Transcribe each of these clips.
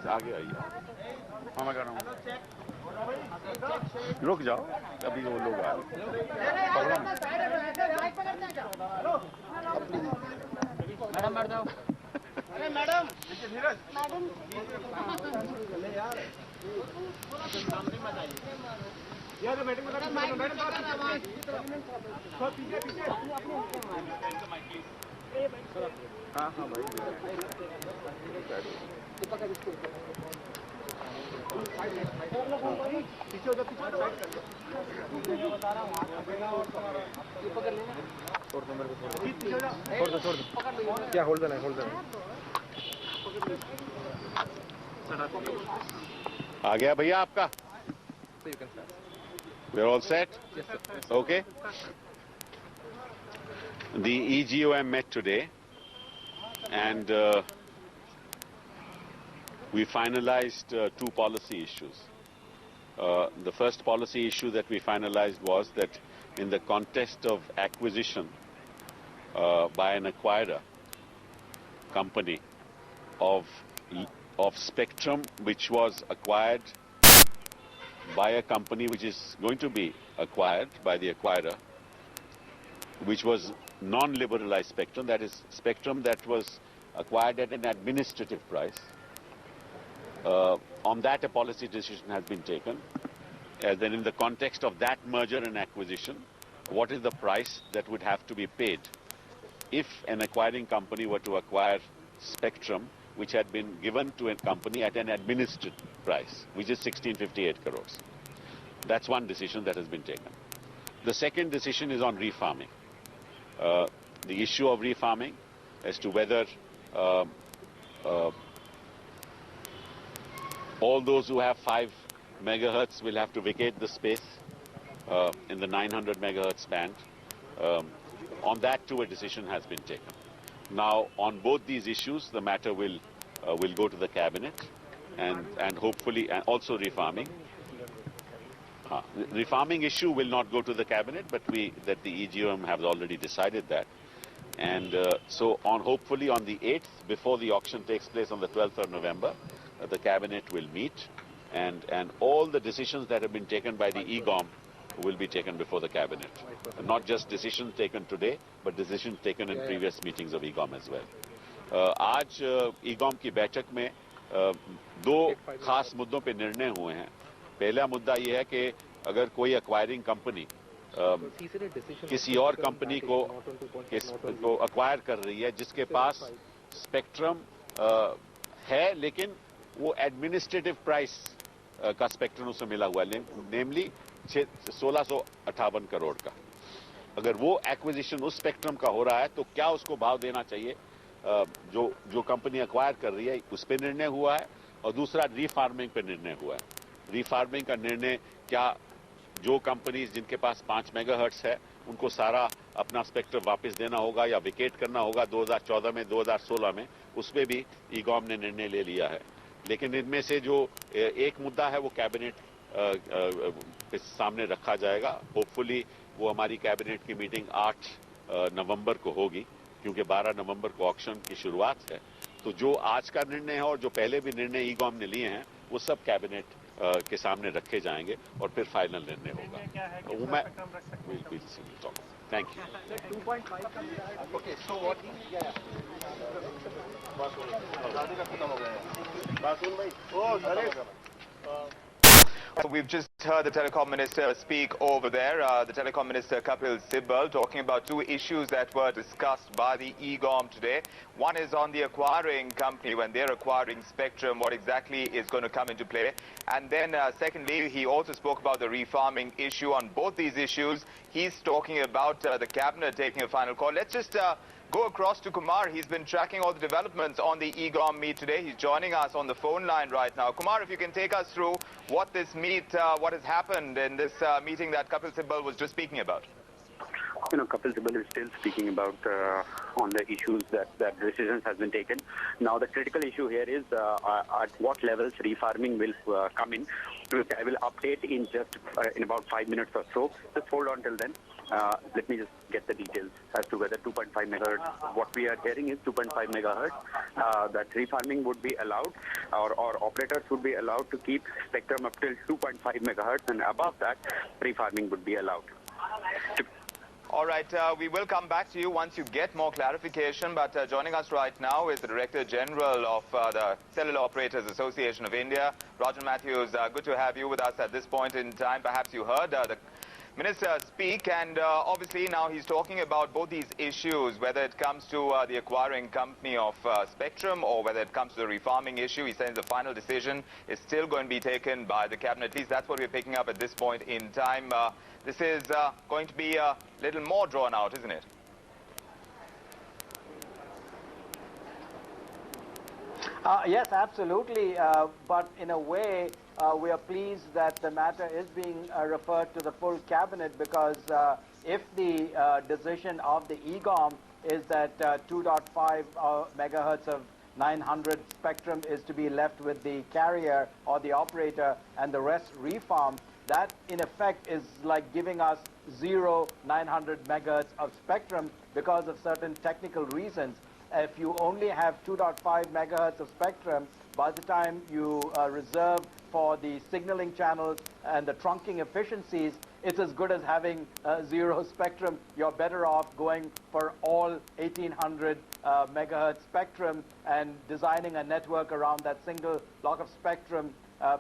आगे आइए। हाँ मैं कर रहा हूँ। रुक जाओ, अभी वो लोग आ रहे मैडम बैठ जाओ। अरे मैडम मैडम सामने मत आइए यार। मीटिंग में मैडम पीछे पीछे। हाँ हाँ भाई पीछे हो जाओ, पीछे साइड कर लो। बता रहा हूँ ये पकड़ लेना। छोड़ दो मेरे को, पीछे हो जाओ। छोड़ दो क्या होल्ड देना है, होल्ड देना आ गया भैया आपका। We're all set? Yes, sir. Okay. The EGOM met today and we finalized two policy issues. The first policy issue that we finalized was that in the context of acquisition by an acquirer company of spectrum which was acquired by a company which is going to be acquired by the acquirer, which was non-liberalized spectrum, that is spectrum that was acquired at an administrative price. On that a policy decision has been taken. Then in the context of that merger and acquisition, what is the price that would have to be paid if an acquiring company were to acquire spectrum which had been given to a company at an administered price, which is 1658 crores. That's one decision that has been taken. The second decision is on refarming. The issue of refarming as to whether all those who have 5 megahertz will have to vacate the space in the 900 megahertz band. On that too a decision has been taken. Now on both these issues the matter will go to the cabinet and hopefully and also refarming. Refarming issue will not go to the cabinet, but the EGOM has already decided that. And so hopefully on the 8th, before the auction takes place on the 12th of November, the cabinet will meet and all the decisions that have been taken by the EGOM will be taken before the cabinet. Not just decisions taken today, but decisions taken in previous meetings of EGOM as well. आज EGOM की बैठक में दो खास मुद्दों पे निर्णय हुए हैं. पहला मुद्दा ये है कि अगर कोई एक्वायरिंग कंपनी किसी और कंपनी को एक्वायर कर रही है जिसके पास स्पेक्ट्रम है लेकिन वो एडमिनिस्ट्रेटिव प्राइस का स्पेक्ट्रम उसे मिला हुआ है, नेमली 1658 करोड़ का, अगर वो एक्विजिशन उस स्पेक्ट्रम का हो रहा है तो क्या उसको भाव देना चाहिए जो कंपनी एक्वायर कर रही है, उस पर निर्णय हुआ है. और दूसरा रीफार्मिंग पर निर्णय हुआ है. रीफार्मिंग का निर्णय क्या जो कंपनीज जिनके पास 5 मेगाहर्ट्ज है उनको सारा अपना स्पेक्ट्रम वापस देना होगा या विकेट करना होगा 2014 में 2016 में, उसमें भी ईगॉम ने निर्णय ले लिया है. लेकिन इनमें से जो एक मुद्दा है वो कैबिनेट के सामने रखा जाएगा. होपफुली वो हमारी कैबिनेट की मीटिंग 8 नवंबर को होगी क्योंकि 12 नवंबर को ऑक्शन की शुरुआत है. तो जो आज का निर्णय है और जो पहले भी निर्णय ईगॉम ने लिए हैं वो सब कैबिनेट के सामने रखे जाएंगे और फिर फाइनल निर्णय होगा. वो मैं thank you. 2.5 okay so what We've just heard the Telecom Minister speak over there, the Telecom Minister Kapil Sibal, talking about two issues that were discussed by the EGOM today. One is on the acquiring company, when they're acquiring spectrum, what exactly is going to come into play. And then secondly, he also spoke about the refarming issue. On both these issues, he's talking about the cabinet taking a final call. Let's just go across to Kumar. He's been tracking all the developments on the EGOM meet today. He's joining us on the phone line right now. Kumar, if you can take us through what this meet, what has happened in this meeting that Kapil Sibal was just speaking about. Kapil Sibal is still speaking about on the issues that decisions has been taken. Now, the critical issue here is at what levels refarming will come in, which I will update in just in about 5 minutes or so. Just hold on till then. Let me just get the details as to whether 2.5 megahertz, what we are hearing is 2.5 megahertz, that refarming would be allowed, or operators would be allowed to keep spectrum up till 2.5 megahertz, and above that, refarming would be allowed. All right, we will come back to you once you get more clarification, but joining us right now is the Director General of the Cellular Operators Association of India, Rajan Mathews. Good to have you with us at this point in time. Perhaps you heard the Minister speak, and obviously now he's talking about both these issues, whether it comes to the acquiring company of spectrum or whether it comes to the refarming issue. He says the final decision is still going to be taken by the cabinet. At least that's what we're picking up at this point in time. This is going to be a little more drawn out, isn't it? Yes, absolutely. But in a way, we are pleased that the matter is being referred to the full cabinet, because if the decision of the EGOM is that 2.5 megahertz of 900 spectrum is to be left with the carrier or the operator and the rest refarm, that in effect is like giving us 900 megahertz of spectrum because of certain technical reasons. If you only have 2.5 megahertz of spectrum, by the time you reserve for the signaling channels and the trunking efficiencies, it's as good as having zero spectrum. You're better off going for all 1800 megahertz spectrum and designing a network around that single block of spectrum,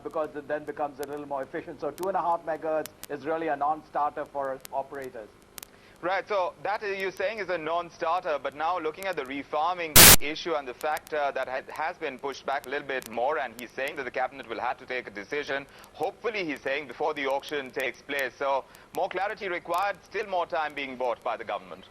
because it then becomes a little more efficient. So 2.5 megahertz is really a non-starter for operators. Right, so that you're saying is a non-starter, but now looking at the refarming issue and the fact that has been pushed back a little bit more, and he's saying that the cabinet will have to take a decision, hopefully he's saying before the auction takes place. So more clarity required, still more time being bought by the government.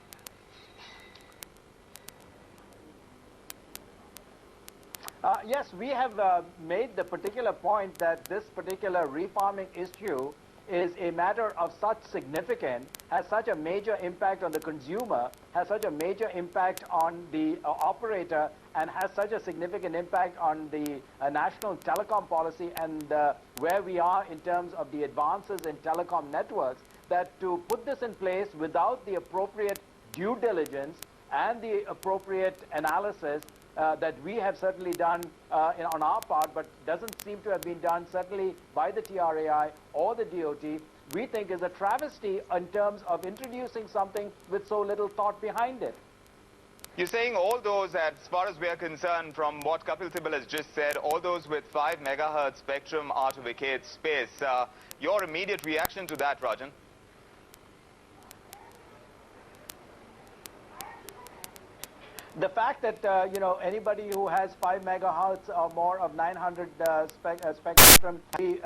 Yes, we have made the particular point that this particular refarming issue is a matter of such significance, has such a major impact on the consumer, has such a major impact on the operator, and has such a significant impact on the national telecom policy and where we are in terms of the advances in telecom networks, that to put this in place without the appropriate due diligence and the appropriate analysis that we have certainly done on our part, but doesn't seem to have been done certainly by the TRAI or the DOT, we think is a travesty in terms of introducing something with so little thought behind it. You're saying all those, as far as we are concerned, from what Kapil Sibal has just said, all those with 5 megahertz spectrum are to vacate space. Your immediate reaction to that, Rajan? The fact that, anybody who has 5 megahertz or more of 900 spectrum be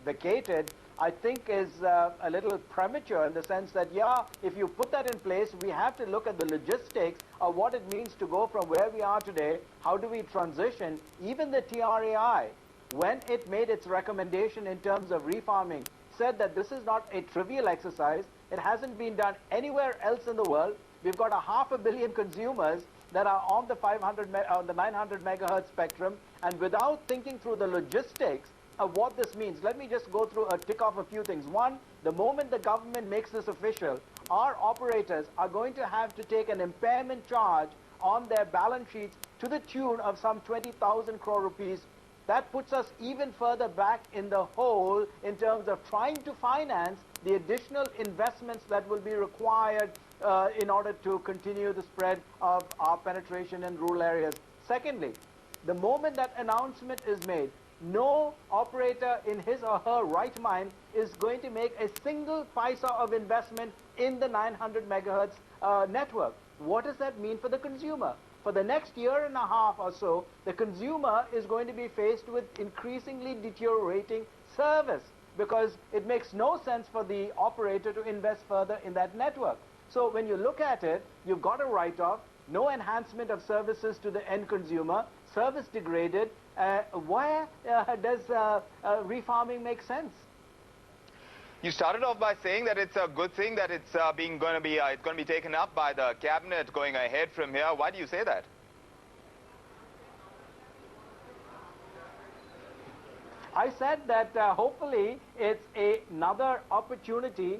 vacated, I think is a little premature, in the sense that, yeah, if you put that in place, we have to look at the logistics of what it means to go from where we are today. How do we transition? Even the TRAI, when it made its recommendation in terms of refarming, said that this is not a trivial exercise. It hasn't been done anywhere else in the world. We've got 500 million consumers that are on the 900 megahertz spectrum, and without thinking through the logistics of what this means, let me just go through tick off a few things. One, the moment the government makes this official, our operators are going to have to take an impairment charge on their balance sheets to the tune of some 20,000 crore rupees. That puts us even further back in the hole in terms of trying to finance the additional investments that will be required in order to continue the spread of our penetration in rural areas. Secondly, the moment that announcement is made, no operator in his or her right mind is going to make a single paisa of investment in the 900 megahertz network. What does that mean for the consumer? For the next year and a half or so, the consumer is going to be faced with increasingly deteriorating service, because it makes no sense for the operator to invest further in that network. So when you look at it, you've got a write-off, no enhancement of services to the end consumer, service degraded. Where does refarming make sense? You started off by saying that it's a good thing that it's going to be taken up by the cabinet going ahead from here. Why do you say that? I said that hopefully it's another opportunity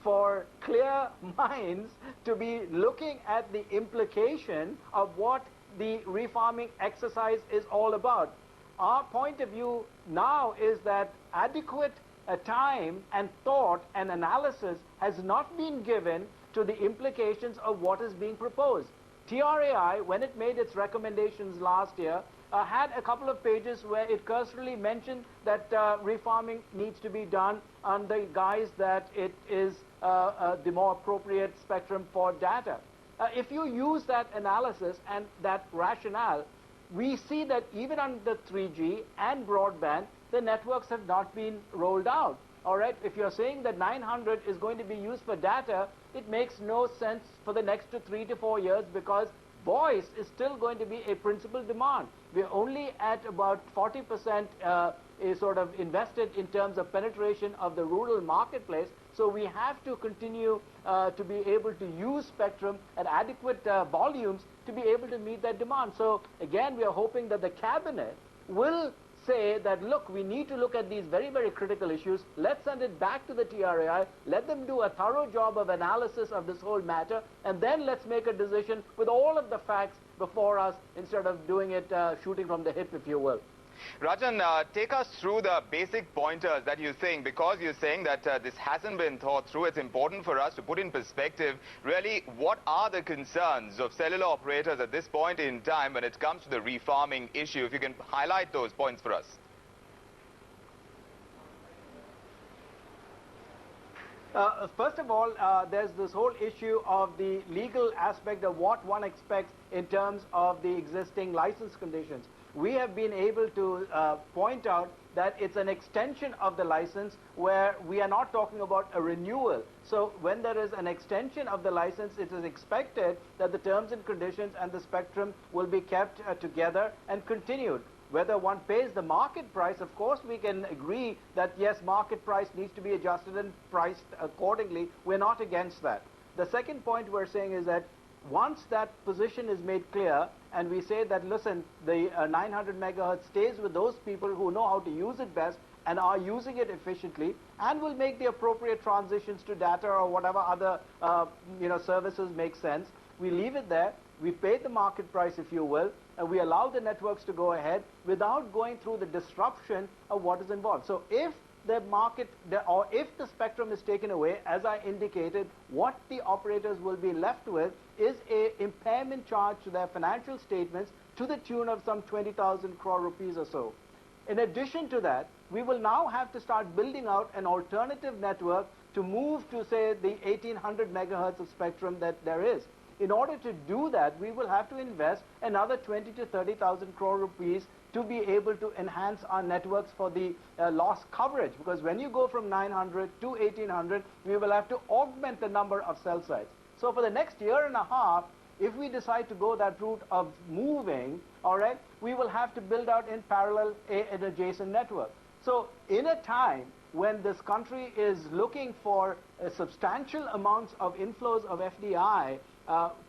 for clear minds to be looking at the implication of what the refarming exercise is all about. Our point of view now is that adequate time and thought and analysis has not been given to the implications of what is being proposed. TRAI, when it made its recommendations last year, had a couple of pages where it cursorily mentioned that refarming needs to be done on the guise that it is the more appropriate spectrum for data. If you use that analysis and that rationale, we see that even on the 3G and broadband, the networks have not been rolled out. All right, if you're saying that 900 is going to be used for data, it makes no sense for the next 3 to 4 years because voice is still going to be a principal demand. We're only at about 40% is sort of invested in terms of penetration of the rural marketplace. So we have to continue to be able to use spectrum at adequate volumes to be able to meet that demand. So again, we are hoping that the cabinet will say that, look, we need to look at these very, very critical issues. Let's send it back to the TRAI. Let them do a thorough job of analysis of this whole matter, and then let's make a decision with all of the facts before us instead of doing it shooting from the hip, if you will. Rajan, take us through the basic pointers that you're saying, because you're saying that this hasn't been thought through. It's important for us to put in perspective, really, what are the concerns of cellular operators at this point in time when it comes to the refarming issue? If you can highlight those points for us. First of all, there's this whole issue of the legal aspect of what one expects in terms of the existing license conditions. We have been able to point out that it's an extension of the license where we are not talking about a renewal. So when there is an extension of the license, it is expected that the terms and conditions and the spectrum will be kept together and continued. Whether one pays the market price, of course we can agree that yes, market price needs to be adjusted and priced accordingly. We're not against that. The second point we're saying is that once that position is made clear and we say that, listen, the 900 megahertz stays with those people who know how to use it best and are using it efficiently and will make the appropriate transitions to data or whatever other services make sense, we leave it there. We pay the market price, if you will, and we allow the networks to go ahead without going through the disruption of what is involved. So if the market, or if the spectrum is taken away, as I indicated, what the operators will be left with is a impairment charge to their financial statements to the tune of some 20,000 crore rupees or so. In addition to that, we will now have to start building out an alternative network to move to, say, the 1800 megahertz of spectrum that there is. In order to do that, we will have to invest another 20 to 30,000 crore rupees to be able to enhance our networks for the loss coverage. Because when you go from 900 to 1800, we will have to augment the number of cell sites. So for the next year and a half, if we decide to go that route of moving, all right, we will have to build out in parallel an adjacent network. So in a time when this country is looking for substantial amounts of inflows of FDI,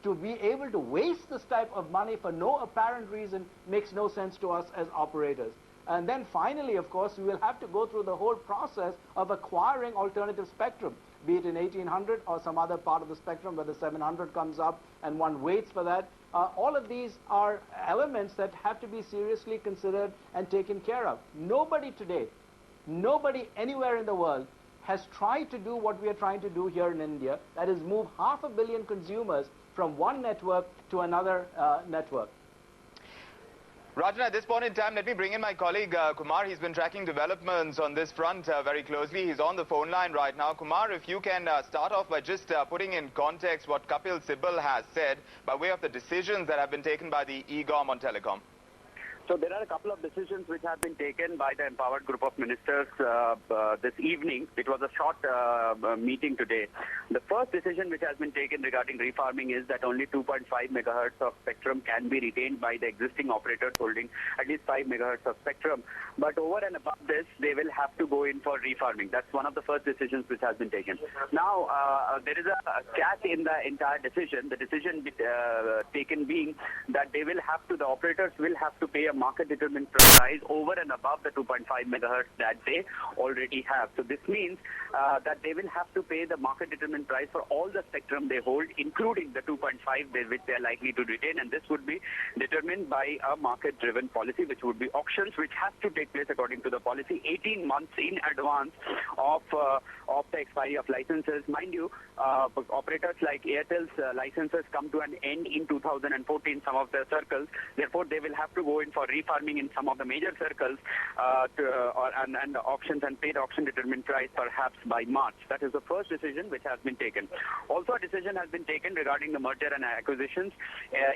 to be able to waste this type of money for no apparent reason makes no sense to us as operators. And then finally, of course, we will have to go through the whole process of acquiring alternative spectrum, be it in 1800 or some other part of the spectrum where the 700 comes up and one waits for that. All of these are elements that have to be seriously considered and taken care of. Nobody today, nobody anywhere in the world has tried to do what we are trying to do here in India, that is move 500 million consumers from one network to another network. Rajan, at this point in time, let me bring in my colleague Kumar. He's been tracking developments on this front very closely. He's on the phone line right now. Kumar, if you can start off by just putting in context what Kapil Sibal has said by way of the decisions that have been taken by the EGOM on telecom. So there are a couple of decisions which have been taken by the empowered group of ministers this evening. It was a short meeting today. The first decision which has been taken regarding refarming is that only 2.5 megahertz of spectrum can be retained by the existing operators holding at least 5 megahertz of spectrum. But over and above this, they will have to go in for refarming. That's one of the first decisions which has been taken. Now, there is a catch in the entire decision. The decision taken being that they will have to, the operators will have to pay a market-determined price over and above the 2.5 megahertz that they already have. So this means that they will have to pay the market-determined price for all the spectrum they hold, including the 2.5 which they are likely to retain, and this would be determined by a market-driven policy, which would be auctions, which has to take place according to the policy 18 months in advance of the expiry of licenses. Mind you, operators like Airtel's licenses come to an end in 2014, some of their circles. Therefore, they will have to go in for refarming in some of the major circles and auctions and pay the auction determined price perhaps by March. That is the first decision which has been taken. Also, a decision has been taken regarding the merger and acquisitions,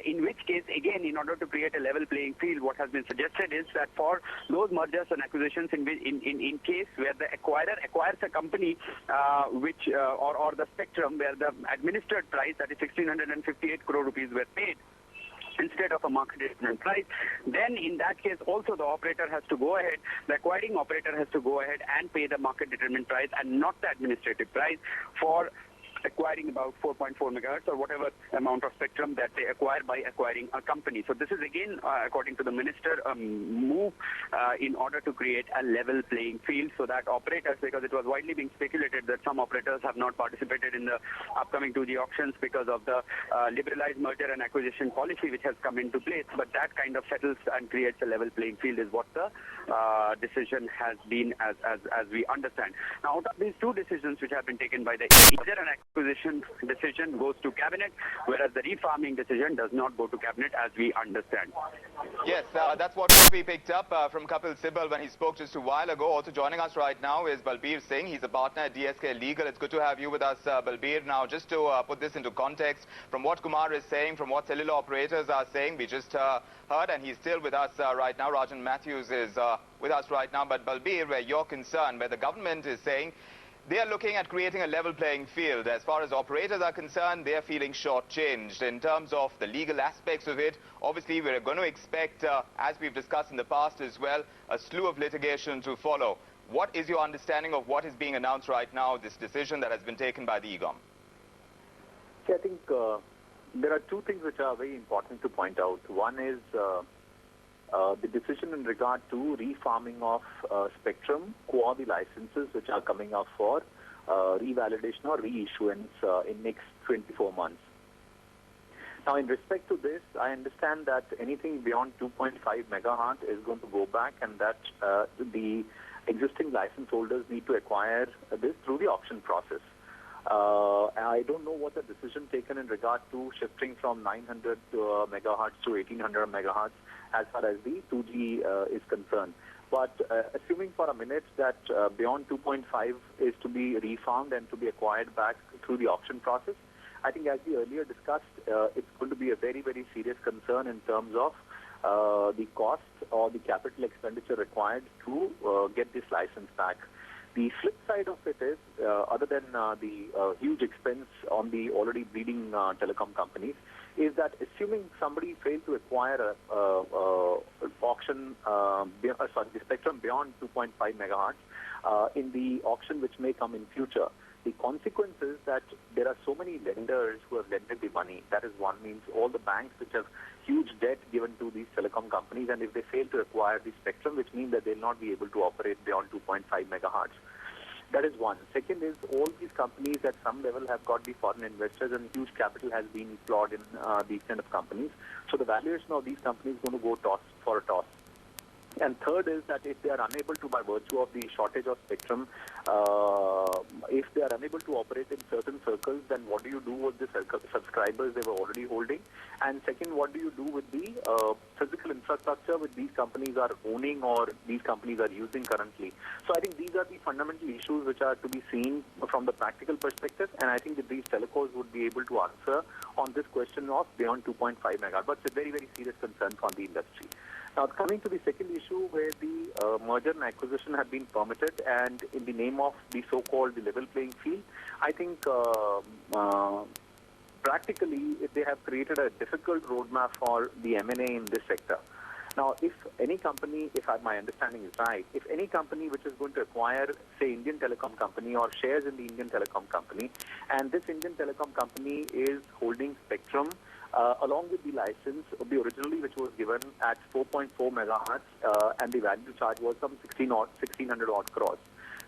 in which case, again, in order to create a level playing field, what has been suggested is that for those mergers and acquisitions in case where the acquirer acquires a company or the spectrum where the administered price, that is 1,658 crore rupees, were paid instead of a market-determined price, then in that case also the operator has to go ahead, the acquiring operator has to go ahead and pay the market-determined price and not the administrative price for acquiring about 4.4 megahertz or whatever amount of spectrum that they acquire by acquiring a company. So this is again, according to the minister, a move in order to create a level playing field so that operators, because it was widely being speculated that some operators have not participated in the upcoming 2G auctions because of the liberalized merger and acquisition policy which has come into place, but that kind of settles and creates a level playing field is what the decision has been as we understand. Now, out of these two decisions which have been taken by the merger and acquisition decision goes to cabinet, whereas the refarming decision does not go to cabinet as we understand. Yes, that's what we picked up from Kapil Sibal when he spoke just a while ago. Also joining us right now is Balbir Singh. He's a partner at DSK Legal. It's good to have you with us, Balbir. Now, just to put this into context, from what Kumar is saying, from what cellular operators are saying, we just heard, and he's still with us right now. Rajan Mathews is with us right now. But Balbir, where you're concerned, where the government is saying they are looking at creating a level playing field. As far as operators are concerned, they are feeling shortchanged in terms of the legal aspects of it. Obviously, we're going to expect, as we've discussed in the past as well, a slew of litigation to follow. What is your understanding of what is being announced right now, this decision that has been taken by the EGOM? See, I think there are two things which are very important to point out. One is the decision in regard to refarming of spectrum, COAI licenses which are coming up for revalidation or reissuance in next 24 months. Now, in respect to this, I understand that anything beyond 2.5 megahertz is going to go back, and that the existing license holders need to acquire this through the auction process. I don't know what the decision taken in regard to shifting from 900 megahertz to 1800 megahertz as far as the 2G is concerned. But assuming for a minute that beyond 2.5 is to be refarmed and to be acquired back through the auction process, I think as we earlier discussed, it's going to be a very, very serious concern in terms of the cost or the capital expenditure required to get this license back. The flip side of it is, other than the huge expense on the already bleeding telecom companies, is that assuming somebody failed to acquire the spectrum beyond 2.5 megahertz in the auction which may come in future, the consequence is that there are so many lenders who have lended the money. That is one, means all the banks which have huge debt given to these telecom companies, and if they fail to acquire the spectrum, which means that they'll not be able to operate beyond 2.5 megahertz. That is one. Second is all these companies at some level have got the foreign investors, and huge capital has been flowed in these kind of companies. So the valuation of these companies is going to go for a toss. And third is that if they are unable to, by virtue of the shortage of spectrum, if they are unable to operate in certain circles, then what do you do with the subscribers they were already holding? And second, what do you do with the physical infrastructure which these companies are owning or these companies are using currently? So I think these are the fundamental issues which are to be seen from the practical perspective, and I think that these telcos would be able to answer on this question of beyond 2.5 megahertz, but it's a very, very serious concern for the industry. Now, coming to the second issue where the merger and acquisition have been permitted and in the name of the so-called the level playing field, I think practically they have created a difficult roadmap for the M&A in this sector. Now, if any company, my understanding is right, if any company which is going to acquire, say, Indian telecom company or shares in the Indian telecom company, and this Indian telecom company is holding spectrum along with the license, the originally which was given at 4.4 megahertz, and the value charge was some 1600 odd crores.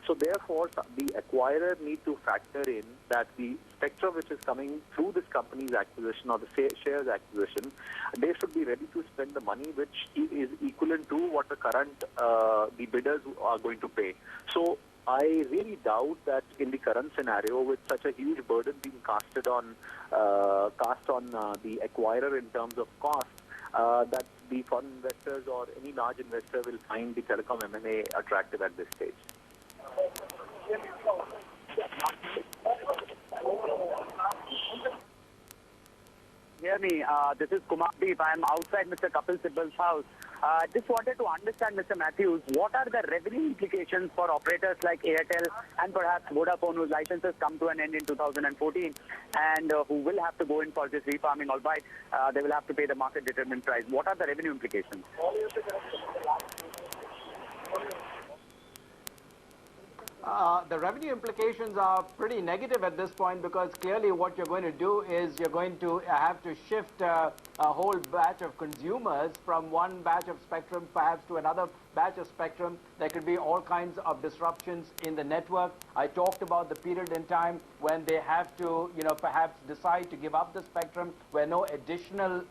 So therefore, the acquirer need to factor in that the spectrum which is coming through this company's acquisition or the shares acquisition, they should be ready to spend the money which is equivalent to what the current the bidders are going to pay. So I really doubt that in the current scenario, with such a huge burden being cast on the acquirer in terms of cost, that the foreign investors or any large investor will find the telecom M&A attractive at this stage. Hear me, this is Kumardeep. I am outside Mr. Kapil Sibbal's house. Just wanted to understand, Mr. Mathews, what are the revenue implications for operators like Airtel and perhaps Vodafone, whose licenses come to an end in 2014 and who will have to go in for this refarming, albeit they will have to pay the market-determined price. What are the revenue implications? The revenue implications are pretty negative at this point, because clearly what you're going to do is you're going to have to shift a whole batch of consumers from one batch of spectrum perhaps to another batch of spectrum. There could be all kinds of disruptions in the network. I talked about the period in time when they have to, perhaps decide to give up the spectrum, where no additional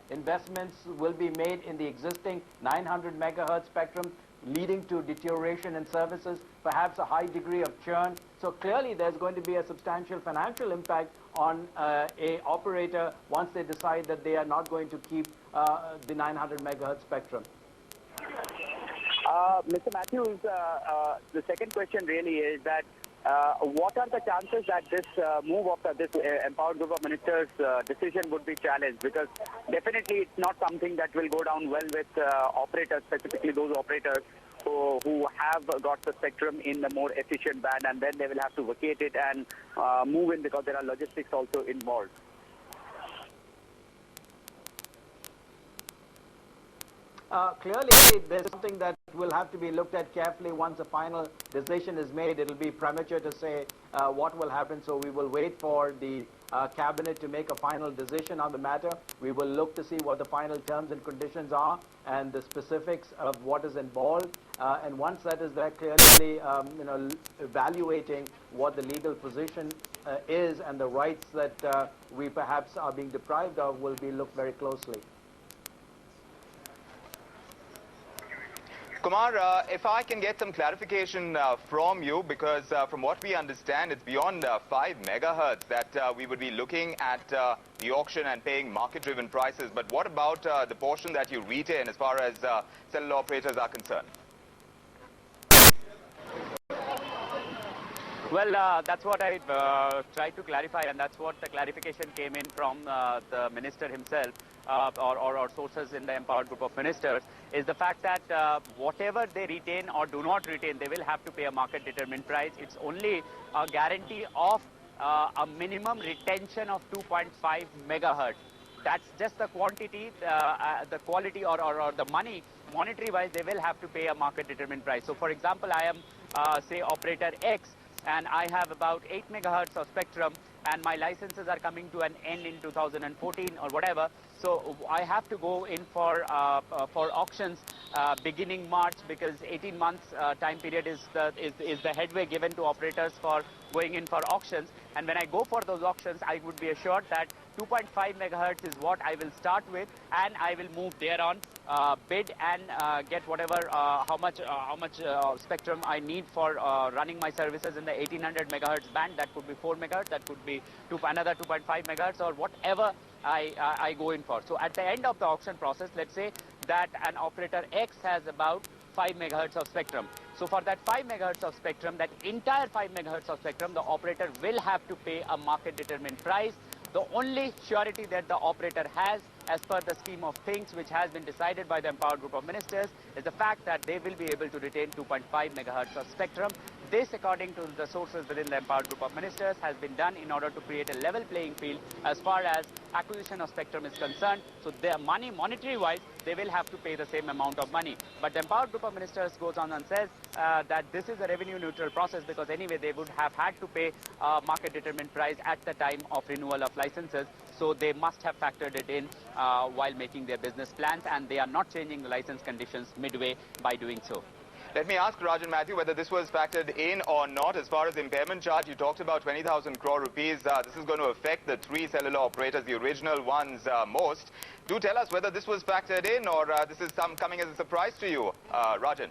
investments will be made in the existing 900 megahertz spectrum, leading to deterioration in services, perhaps a high degree of churn. So clearly there's going to be a substantial financial impact on a operator once they decide that they are not going to keep the 900 megahertz spectrum. Mr. Mathews, the second question really is that what are the chances that this move of this empowered group of ministers decision would be challenged? Because definitely it's not something that will go down well with operators, specifically those operators who have got the spectrum in the more efficient band, and then they will have to vacate it and move in, because there are logistics also involved. Clearly, there's something that will have to be looked at carefully once a final decision is made. It will be premature to say what will happen, so we will wait for the cabinet to make a final decision on the matter. We will look to see what the final terms and conditions are and the specifics of what is involved. And once that is there, clearly, evaluating what the legal position is and the rights that we perhaps are being deprived of will be looked very closely. Kumar, if I can get some clarification from you, because from what we understand, it's beyond 5 megahertz that we would be looking at the auction and paying market-driven prices. But what about the portion that you retain as far as cellular operators are concerned? Well, that's what I tried to clarify, and that's what the clarification came in from the minister himself, or sources in the empowered group of ministers, is the fact that whatever they retain or do not retain, they will have to pay a market-determined price. It's only a guarantee of a minimum retention of 2.5 megahertz. That's just the quantity, the quality, or the money, monetary-wise, they will have to pay a market-determined price. So, for example, I am, say, operator X, and I have about 8 megahertz of spectrum, and my licenses are coming to an end in 2014 or whatever. So I have to go in for auctions beginning March, because 18 months time period is the headway given to operators for going in for auctions. And when I go for those auctions, I would be assured that 2.5 megahertz is what I will start with, and I will move thereon, bid and get whatever how much spectrum I need for running my services in the 1800 megahertz band. That could be 4 megahertz, that could be another 2.5 megahertz, or whatever I go in for. So at the end of the auction process, let's say that an operator X has about 5 megahertz of spectrum. So for that 5 megahertz of spectrum, that entire 5 megahertz of spectrum, the operator will have to pay a market-determined price The only surety that the operator has, as per the scheme of things which has been decided by the empowered group of ministers, is the fact that they will be able to retain 2.5 megahertz of spectrum. This, according to the sources within the empowered group of ministers, has been done in order to create a level playing field as far as acquisition of spectrum is concerned. So their money, monetary-wise, they will have to pay the same amount of money. But the empowered group of ministers goes on and says that this is a revenue-neutral process, because anyway they would have had to pay market-determined price at the time of renewal of licenses. So they must have factored it in while making their business plans, and they are not changing the license conditions midway by doing so. Let me ask Rajan Mathews whether this was factored in or not. As far as impairment charge, you talked about 20,000 crore rupees. This is going to affect the three cellular operators, the original ones most. Do tell us whether this was factored in, or this is coming as a surprise to you, Rajan.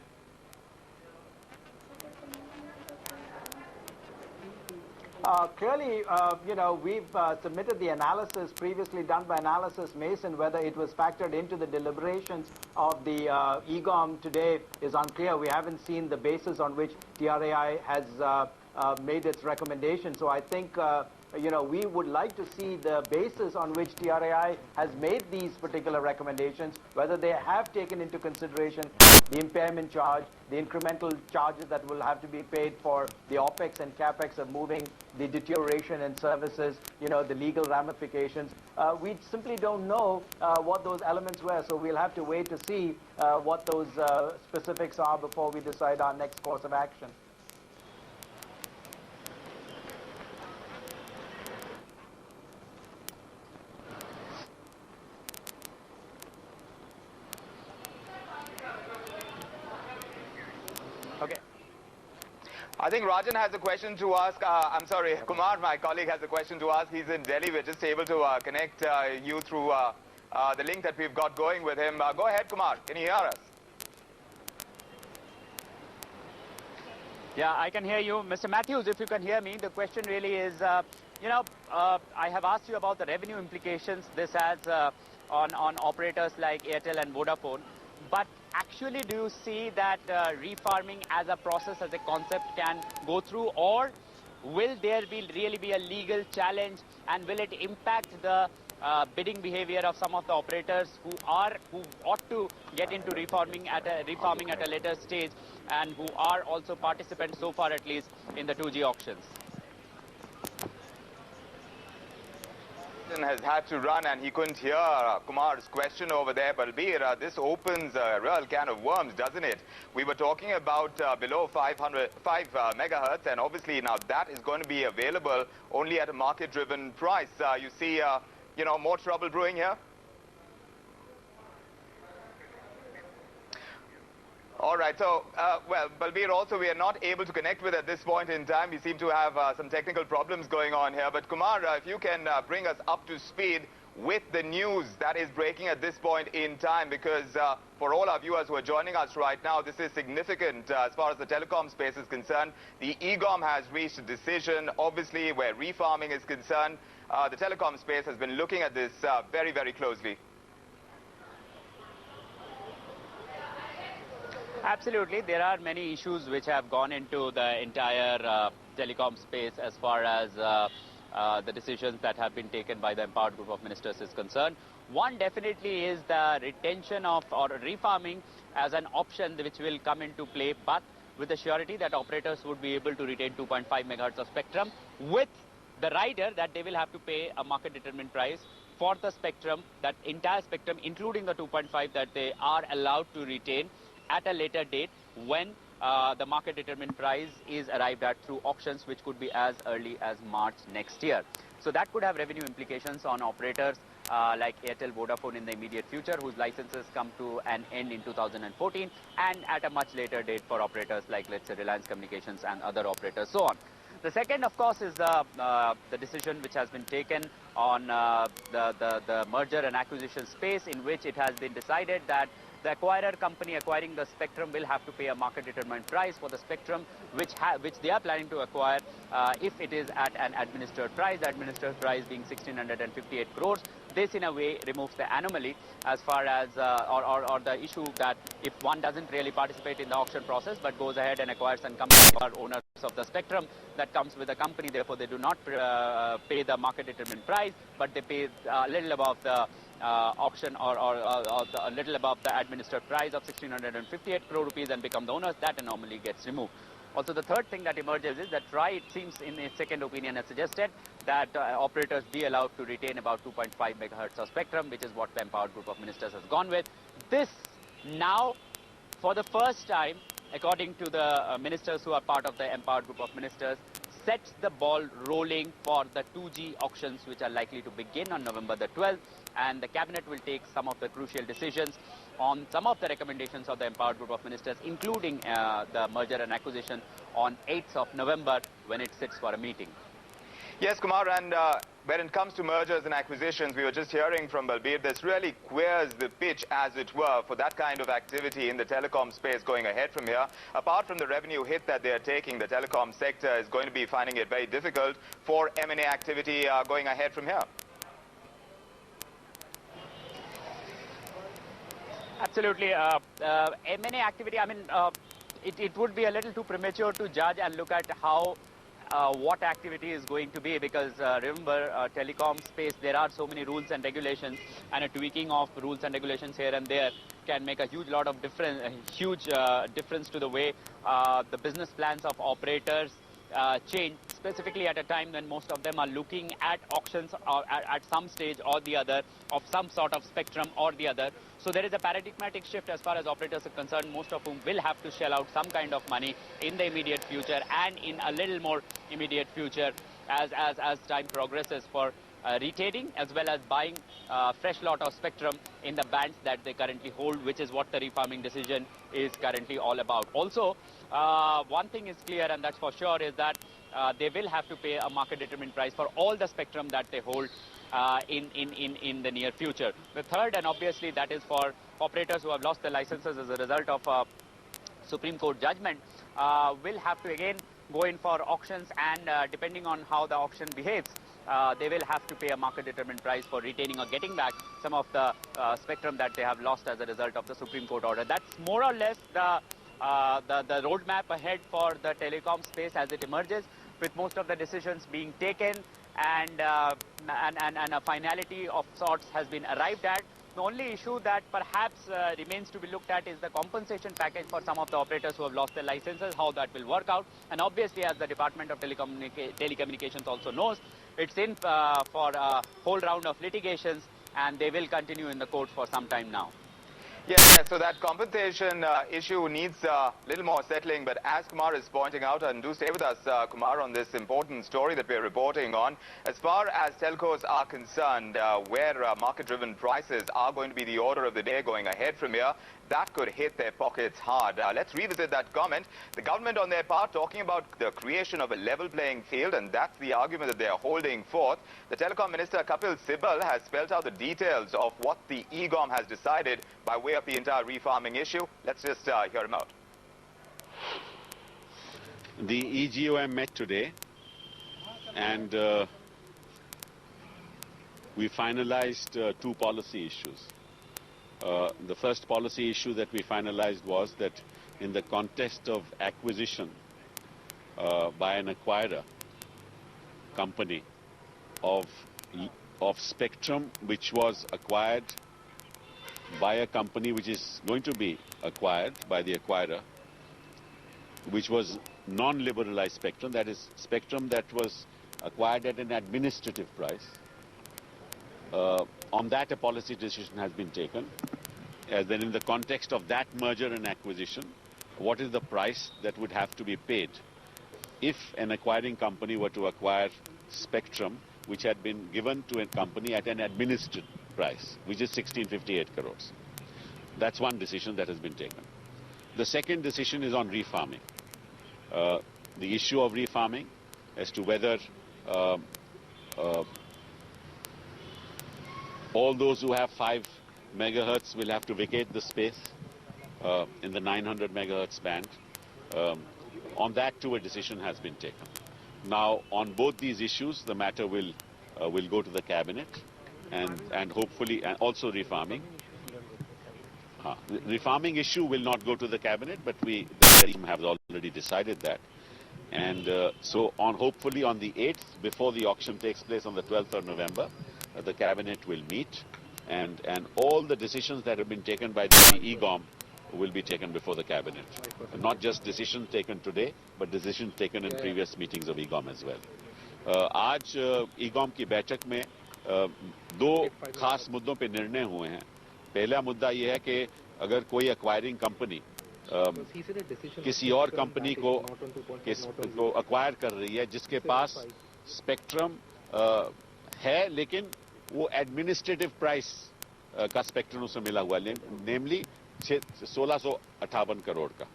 Clearly, you know, we've submitted the analysis previously done by Analysis Mason. Whether it was factored into the deliberations of the EGOM today is unclear. We haven't seen the basis on which TRAI has made its recommendation. So I think, you know, we would like to see the basis on which TRAI has made these particular recommendations, whether they have taken into consideration the impairment charge, the incremental charges that will have to be paid for the OPEX and CAPEX of moving, the deterioration in services, you know, the legal ramifications. We simply don't know what those elements were, so we'll have to wait to see what those specifics are before we decide our next course of action. Okay. I think Rajan has a question to ask. I'm sorry, Kumar, my colleague, has a question to ask. He's in Delhi. We're just able to connect you through the link that we've got going with him. Go ahead, Kumar. Can you hear us? Yeah, I can hear you. Mr. Mathews, if you can hear me, the question really is, you know, I have asked you about the revenue implications this has on operators like Airtel and Vodafone. But actually, do you see that refarming as a process, as a concept, can go through, or will there really be a legal challenge, and will it impact the bidding behavior of some of the operators who ought to get into refarming at a later stage, and who are also participants so far at least in the 2G auctions? Has had to run and he couldn't hear Kumar's question over there, but albeit this opens a real can of worms, doesn't it? We were talking about below 5 megahertz, and obviously now that is going to be available only at a market-driven price. You see, you know, more trouble brewing here? All right, so, well, Balbir, also we are not able to connect with at this point in time. We seem to have some technical problems going on here. But Kumar, if you can bring us up to speed with the news that is breaking at this point in time, because for all our viewers who are joining us right now, this is significant as far as the telecom space is concerned. The EGOM has reached a decision, obviously, where refarming is concerned. The telecom space has been looking at this very, very closely. Absolutely. There are many issues which have gone into the entire telecom space as far as the decisions that have been taken by the empowered group of ministers is concerned. One definitely is the retention of or refarming as an option which will come into play, but with the surety that operators would be able to retain 2.5 megahertz of spectrum, with the rider that they will have to pay a market-determined price for the spectrum, that entire spectrum, including the 2.5 that they are allowed to retain at a later date when the market-determined price is arrived at through auctions, which could be as early as March next year. So that could have revenue implications on operators like Airtel, Vodafone in the immediate future, whose licenses come to an end in 2014, and at a much later date for operators like, let's say, Reliance Communications and other operators, so on. The second, of course, is the decision which has been taken on the merger and acquisition space, in which it has been decided that the acquirer company acquiring the spectrum will have to pay a market-determined price for the spectrum which they are planning to acquire if it is at an administered price, the administered price being 1,658 crores. this in a way removes the anomaly as far as or the issue that if one doesn't really participate in the auction process but goes ahead and acquires some company or owners of the spectrum that comes with the company, therefore they do not pay the market determined price, but they pay a little above the auction or a little above the administered price of 1,658 crore rupees and become the owners. That anomaly gets removed. Also, the third thing that emerges is that TRAI, it seems in its second opinion, has suggested that operators be allowed to retain about 2.5 megahertz of spectrum, which is what the empowered group of ministers has gone with. This now, for the first time, according to the ministers who are part of the empowered group of ministers, sets the ball rolling for the 2G auctions, which are likely to begin on November the 12th, and the cabinet will take some of the crucial decisions on some of the recommendations of the empowered group of ministers, including the merger and acquisition on 8th of November when it sits for a meeting. Yes, Kumar, and when it comes to mergers and acquisitions, we were just hearing from Balbir, this really queers the pitch, as it were, for that kind of activity in the telecom space going ahead from here. Apart from the revenue hit that they are taking, the telecom sector is going to be finding it very difficult for M&A activity going ahead from here. Absolutely. M&A activity, I mean, it would be a little too premature to judge and look at how what activity is going to be, because remember, telecom space, there are so many rules and regulations, and a tweaking of rules and regulations here and there can make a huge lot of difference, difference to the way the business plans of operators change, specifically at a time when most of them are looking at auctions or at some stage or the other of some sort of spectrum or the other. So there is a paradigmatic shift as far as operators are concerned, most of whom will have to shell out some kind of money in the immediate future and in a little more immediate future as time progresses for retaining as well as buying fresh lot of spectrum in the bands that they currently hold, which is what the refarming decision is currently all about. Also, one thing is clear, and that's for sure, is that they will have to pay a market determined price for all the spectrum that they hold in the near future. The third, and obviously that is for operators who have lost their licenses as a result of Supreme Court judgment, will have to again go in for auctions, and depending on how the auction behaves, they will have to pay a market determined price for retaining or getting back some of the spectrum that they have lost as a result of the Supreme Court order. That's more or less the roadmap ahead for the telecom space as it emerges, with most of the decisions being taken and a finality of sorts has been arrived at. The only issue that perhaps remains to be looked at is the compensation package for some of the operators who have lost their licenses, how that will work out. And obviously, as the Department of Telecommunications also knows, it's in for a whole round of litigations, and they will continue in the court for some time now. Yes, so that compensation issue needs a little more settling, but as Kumar is pointing out, and do stay with us, Kumar, on this important story that we're reporting on, as far as telcos are concerned, where market-driven prices are going to be the order of the day going ahead from here, that could hit their pockets hard. Let's revisit that comment. The government on their part talking about the creation of a level playing field, and that's the argument that they are holding forth. The Telecom Minister Kapil Sibal has spelled out the details of what the EGOM has decided by way of the entire refarming issue. Let's just hear him out. The EGOM met today, and we finalized two policy issues. The first policy issue that we finalized was that in the context of acquisition by an acquirer company of spectrum which was acquired by a company which is going to be acquired by the acquirer, which was non-liberalized spectrum, that is spectrum that was acquired at an administrative price. On that, a policy decision has been taken. Then in the context of that merger and acquisition, what is the price that would have to be paid if an acquiring company were to acquire spectrum which had been given to a company at an administered price, which is 1658 crores. That's one decision that has been taken. The second decision is on refarming. The issue of refarming as to whether all those who have 5 megahertz will have to vacate the space in the 900 megahertz band. On that too, a decision has been taken. Now, on both these issues, the matter will go to the cabinet, and hopefully and also refarming. The refarming issue will not go to the cabinet, but the team have already decided that. And so hopefully on the 8th, before the auction takes place on the 12th of November, the cabinet will meet, and all the decisions that have been taken by the EGOM will be taken before the cabinet. Not just decisions taken today, but decisions taken in previous meetings of EGOM as well. आज EGOM की बैठक में दो खास मुद्दों पे निर्णय हुए हैं. पहला मुद्दा ये है कि अगर कोई एक्वायरिंग कंपनी किसी और कंपनी को एक्वायर कर रही है जिसके पास स्पेक्ट्रम है, लेकिन वो एडमिनिस्ट्रेटिव प्राइस का स्पेक्ट्रम उसे मिला हुआ है, नेमली 1658 करोड़ का.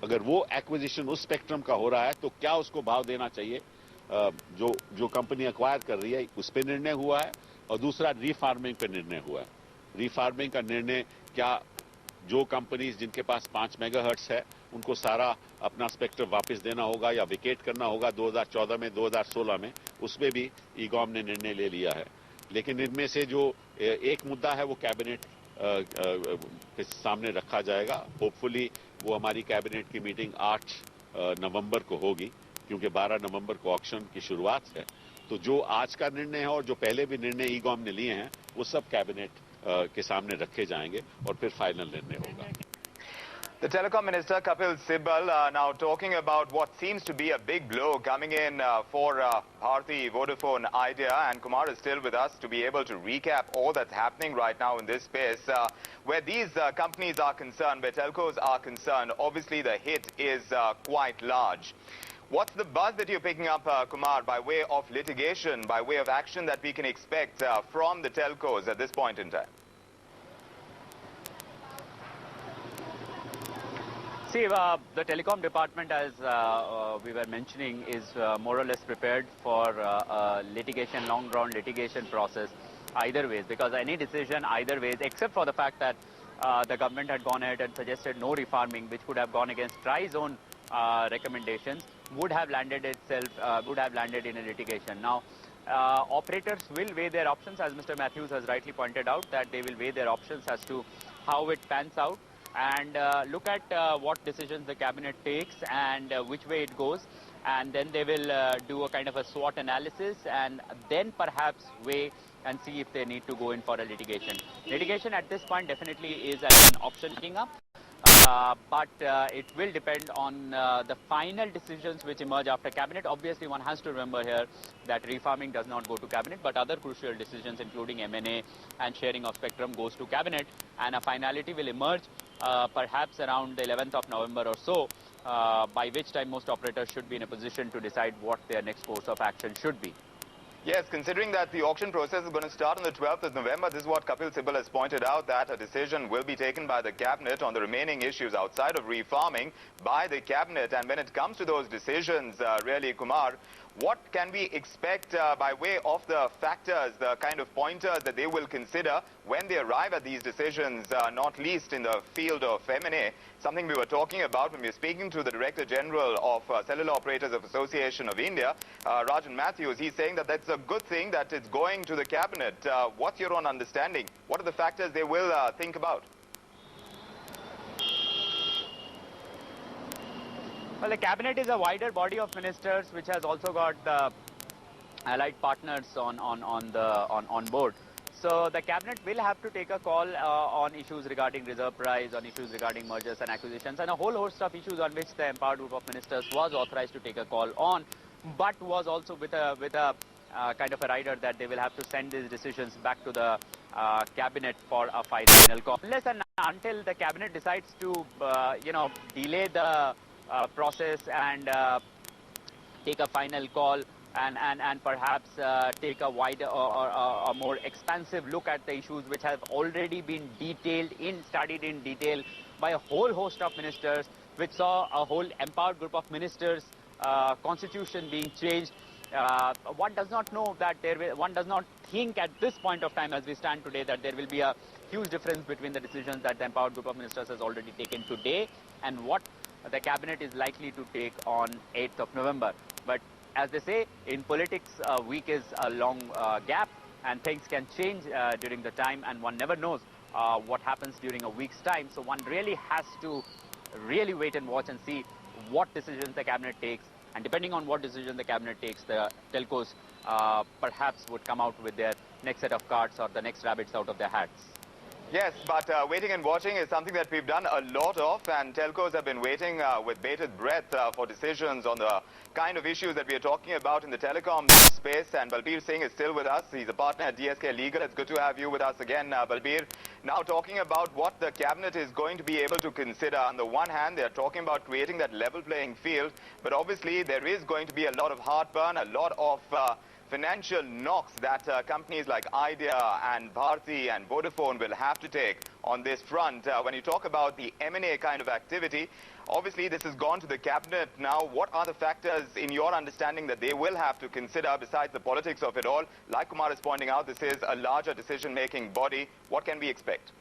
अगर वो एक्विजिशन उस स्पेक्ट्रम का हो रहा है तो क्या उसको भाव देना चाहिए, जो कंपनी एक्वायर कर रही है उस पर निर्णय हुआ है. और दूसरा रीफार्मिंग पर निर्णय हुआ है. रीफार्मिंग का निर्णय क्या जो कंपनीज जिनके पास 5 मेगाहर्ट्ज है उनको सारा अपना स्पेक्ट्रम वापस देना होगा या विकेट करना होगा 2014 में 2016 में, उसमें भी ईगॉम ने निर्णय ले लिया है. लेकिन इनमें से जो एक मुद्दा है वो कैबिनेट के सामने रखा जाएगा. होपफुली वो हमारी कैबिनेट की मीटिंग 8 नवंबर को होगी, क्योंकि 12 नवंबर को ऑक्शन की शुरुआत है. तो जो आज का निर्णय है और जो पहले भी निर्णय ईगॉम ने लिए हैं वो सब कैबिनेट के सामने रखे जाएंगे और फिर फाइनल निर्णय होगा. The Telecom Minister Kapil Sibal now talking about what seems to be a big blow coming in for Bharti Vodafone Idea, and Kumar is still with us to be able to recap all that's happening right now in this space. Where these companies are concerned, where telcos are concerned, obviously the hit is quite large. What's the buzz that you're picking up, Kumar, by way of litigation, by way of action that we can expect from the telcos at this point in time? See, the telecom department, as we were mentioning, is more or less prepared for litigation, long-drawn litigation process either ways, because any decision either ways, except for the fact that the government had gone ahead and suggested no refarming, which could have gone against TRAI's own recommendations, would have landed in a litigation. Now, operators will weigh their options, as Mr. Mathews has rightly pointed out, that they will weigh their options as to how it pans out, and look at what decisions the cabinet takes and which way it goes, and then they will do a kind of a SWOT analysis, and then perhaps weigh and see if they need to go in for a litigation. Litigation at this point definitely is an option picking up. But it will depend on the final decisions which emerge after cabinet. Obviously, one has to remember here that refarming does not go to cabinet, but other crucial decisions, including M&A and sharing of spectrum, goes to cabinet, and a finality will emerge perhaps around the 11th of November or so, by which time most operators should be in a position to decide what their next course of action should be. Yes, considering that the auction process is going to start on the 12th of November, this is what Kapil Sibal has pointed out, that a decision will be taken by the cabinet on the remaining issues outside of refarming by the cabinet. And when it comes to those decisions, really, Kumar, what can we expect by way of the factors, the kind of pointers that they will consider when they arrive at these decisions, not least in the field of M&A, something we were talking about when we were speaking to the Director General of Cellular Operators of Association of India, Rajan Mathews. He's saying that that's a good thing that it's going to the cabinet. What's your own understanding? What are the factors they will think about? Well, the cabinet is a wider body of ministers which has also got the allied partners on board. So the cabinet will have to take a call on issues regarding reserve price, on issues regarding mergers and acquisitions, and a whole host of issues on which the empowered group of ministers was authorized to take a call on, but was also with a kind of a rider that they will have to send these decisions back to the cabinet for a final call. Unless and until the cabinet decides to, delay the process and take a final call and perhaps take a wider or a more expansive look at the issues which have already been studied in detail by a whole host of ministers, which saw a whole empowered group of ministers constitution being changed. One does not know that one does not think at this point of time as we stand today that there will be a huge difference between the decisions that the empowered group of ministers has already taken today and what the cabinet is likely to take on 8th of November. But as they say, in politics, a week is a long gap, and things can change during the time, and one never knows what happens during a week's time. So one really has to wait and watch and see what decisions the cabinet takes, and depending on what decision the cabinet takes, the telcos perhaps would come out with their next set of cards or the next rabbits out of their hats. Yes, but waiting and watching is something that we've done a lot of, and telcos have been waiting with bated breath for decisions on the kind of issues that we are talking about in the telecom space. And Balbir Singh is still with us. He's a partner at DSK Legal. It's good to have you with us again, Balbir. Now talking about what the cabinet is going to be able to consider. On the one hand, they're talking about creating that level playing field, but obviously there is going to be a lot of heartburn, a lot of financial knocks that companies like Idea and Bharti and Vodafone will have to take on this front. When you talk about the M&A kind of activity, obviously this has gone to the cabinet now. What are the factors in your understanding that they will have to consider besides the politics of it all? Like Kumar is pointing out, this is a larger decision-making body. What can we expect?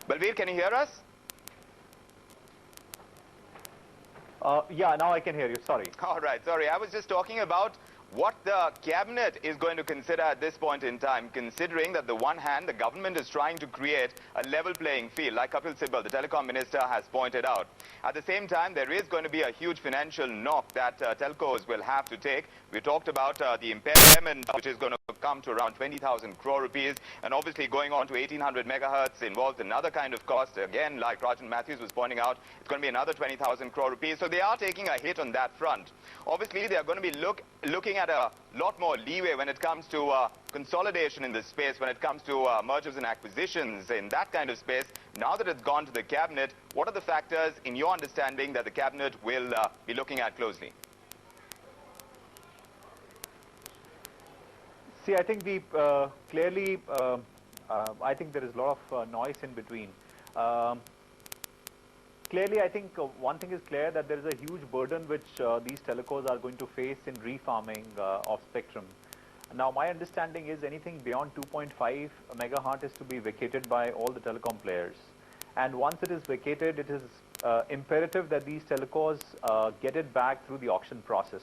Balbir, can you hear us? Yeah, now I can hear you. Sorry. All right, sorry. I was just talking about what the cabinet is going to consider at this point in time, considering that the one hand, the government is trying to create a level playing field, like Kapil Sibal, the telecom minister, has pointed out. At the same time, there is going to be a huge financial knock that telcos will have to take. We talked about the impairment, which is going to come to around 20,000 crore rupees, and obviously going on to 1800 megahertz involves another kind of cost. Again, like Rajan Mathews was pointing out, it's going to be another 20,000 crore rupees. So they are taking a hit on that front. Obviously, they are going to be looking at a lot more leeway when it comes to consolidation in this space, when it comes to mergers and acquisitions in that kind of space. Now that it's gone to the cabinet, what are the factors in your understanding that the cabinet will be looking at closely? See, I think clearly, I think there is a lot of noise in between. Clearly, I think one thing is clear, that there is a huge burden which these telcos are going to face in refarming of spectrum. Now, my understanding is anything beyond 2.5 megahertz is to be vacated by all the telecom players. And once it is vacated, it is imperative that these telcos get it back through the auction process,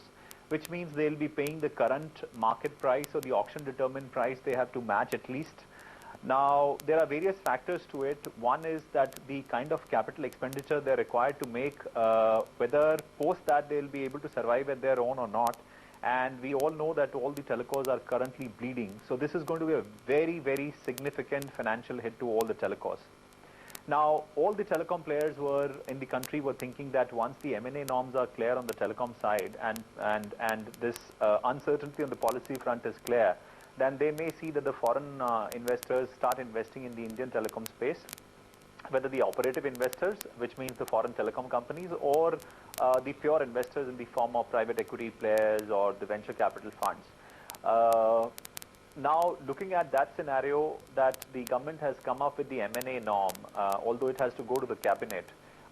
which means they'll be paying the current market price or the auction determined price they have to match at least. Now, there are various factors to it. One is that the kind of capital expenditure they're required to make, whether post that they'll be able to survive at their own or not. And we all know that all the telcos are currently bleeding. So this is going to be a very, very significant financial hit to all the telcos. Now, all the telecom players in the country were thinking that once the M&A norms are clear on the telecom side and this uncertainty on the policy front is clear, then they may see that the foreign investors start investing in the Indian telecom space, whether the operative investors, which means the foreign telecom companies, or the pure investors in the form of private equity players or the venture capital funds. Now, looking at that scenario, that the government has come up with the M&A norm, although it has to go to the cabinet,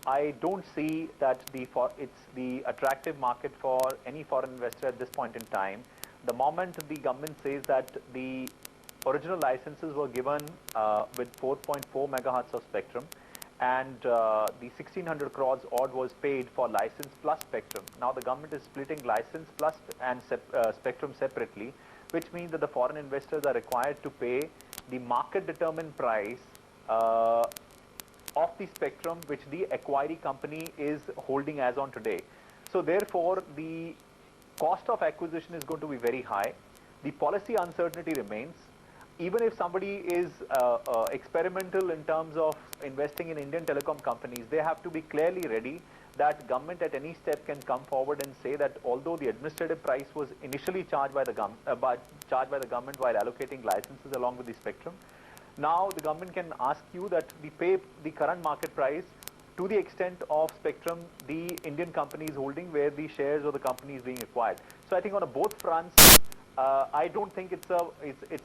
I don't see that it's the attractive market for any foreign investor at this point in time. The moment the government says that the original licenses were given with 4.4 megahertz of spectrum, and the 1600 crores odd was paid for license plus spectrum. Now the government is splitting license plus and spectrum separately, which means that the foreign investors are required to pay the market determined price of the spectrum which the acquiring company is holding as on today. So therefore, the cost of acquisition is going to be very high. The policy uncertainty remains. Even if somebody is experimental in terms of investing in Indian telecom companies, they have to be clearly ready that government at any step can come forward and say that although the administrative price was initially charged by the government while allocating licenses along with the spectrum, now the government can ask you that we pay the current market price to the extent of spectrum the Indian company is holding, where the shares of the company is being acquired. So I think on both fronts, I don't think it's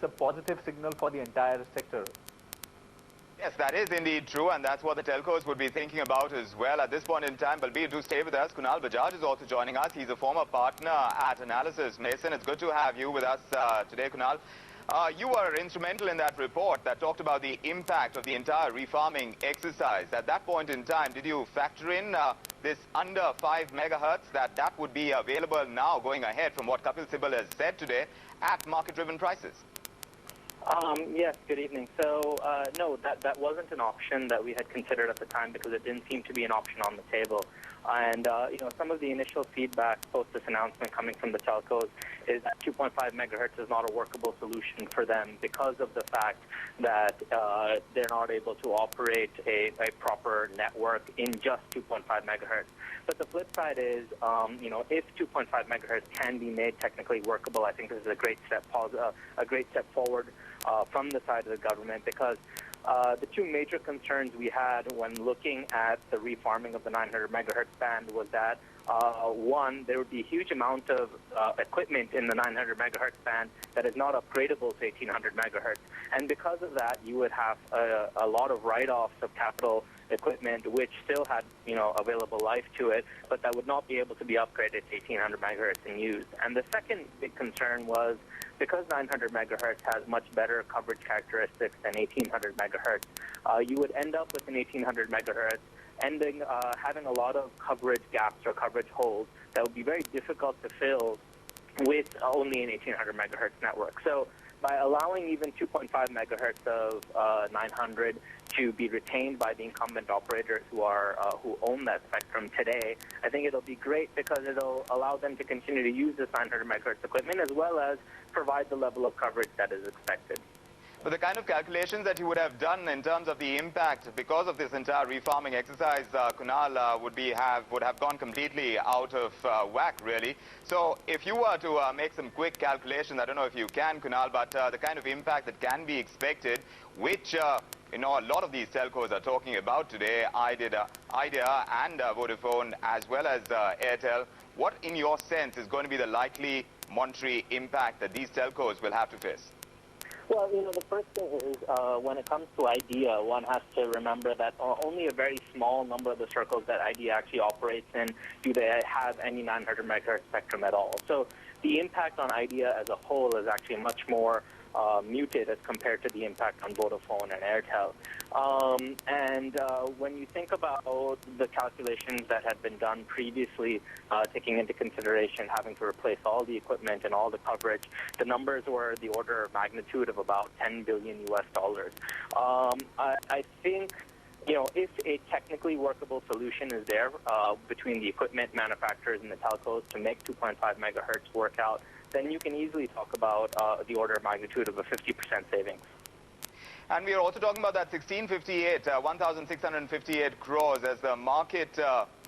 a positive signal for the entire sector. Yes, that is indeed true, and that's what the telcos would be thinking about as well at this point in time. Balbir, do stay with us. Kunal Bajaj is also joining us. He's a former partner at Analysis Mason. It's good to have you with us today, Kunal. You were instrumental in that report that talked about the impact of the entire refarming exercise. At that point in time, did you factor in this under 5 megahertz that would be available now going ahead from what Kapil Sibal has said today at market-driven prices? Yes, good evening. So, no, that wasn't an option that we had considered at the time because it didn't seem to be an option on the table. And, some of the initial feedback post this announcement coming from the telcos is that 2.5 megahertz is not a workable solution for them because of the fact that they're not able to operate a proper network in just 2.5 megahertz. But the flip side is, if 2.5 megahertz can be made technically workable, I think this is a great step forward from the side of the government because the two major concerns we had when looking at the refarming of the 900 megahertz band was that, one, there would be a huge amount of equipment in the 900 megahertz band that is not upgradable to 1800 megahertz. And because of that, you would have a lot of write-offs of capital equipment which still had, available life to it, but that would not be able to be upgraded to 1800 megahertz and used. And the second big concern was because 900 megahertz has much better coverage characteristics than 1800 megahertz, you would end up with an 1800 megahertz having a lot of coverage gaps or coverage holes that would be very difficult to fill with only an 1800 megahertz network. So by allowing even 2.5 megahertz of 900 to be retained by the incumbent operators who own that spectrum today, I think it'll be great because it'll allow them to continue to use this 900 megahertz equipment as well as provide the level of coverage that is expected. But the kind of calculations that you would have done in terms of the impact because of this entire refarming exercise, Kunal, would have gone completely out of whack, really. So if you were to make some quick calculations, I don't know if you can, Kunal, but the kind of impact that can be expected, which a lot of these telcos are talking about today, Idea and Vodafone, as well as Airtel, what, in your sense, is going to be the likely monetary impact that these telcos will have to face? Well, the first thing is when it comes to Idea, one has to remember that only a very small number of the circles that Idea actually operates in do they have any 900 megahertz spectrum at all. So the impact on Idea as a whole is actually much more muted as compared to the impact on Vodafone and Airtel. When you think about the calculations that had been done previously, taking into consideration having to replace all the equipment and all the coverage, the numbers were the order of magnitude of about $10 billion US. I think, if a technically workable solution is there between the equipment manufacturers and the telcos to make 2.5 megahertz work out, then you can easily talk about the order of magnitude of a 50% savings. And we are also talking about that 1,658 crores as the market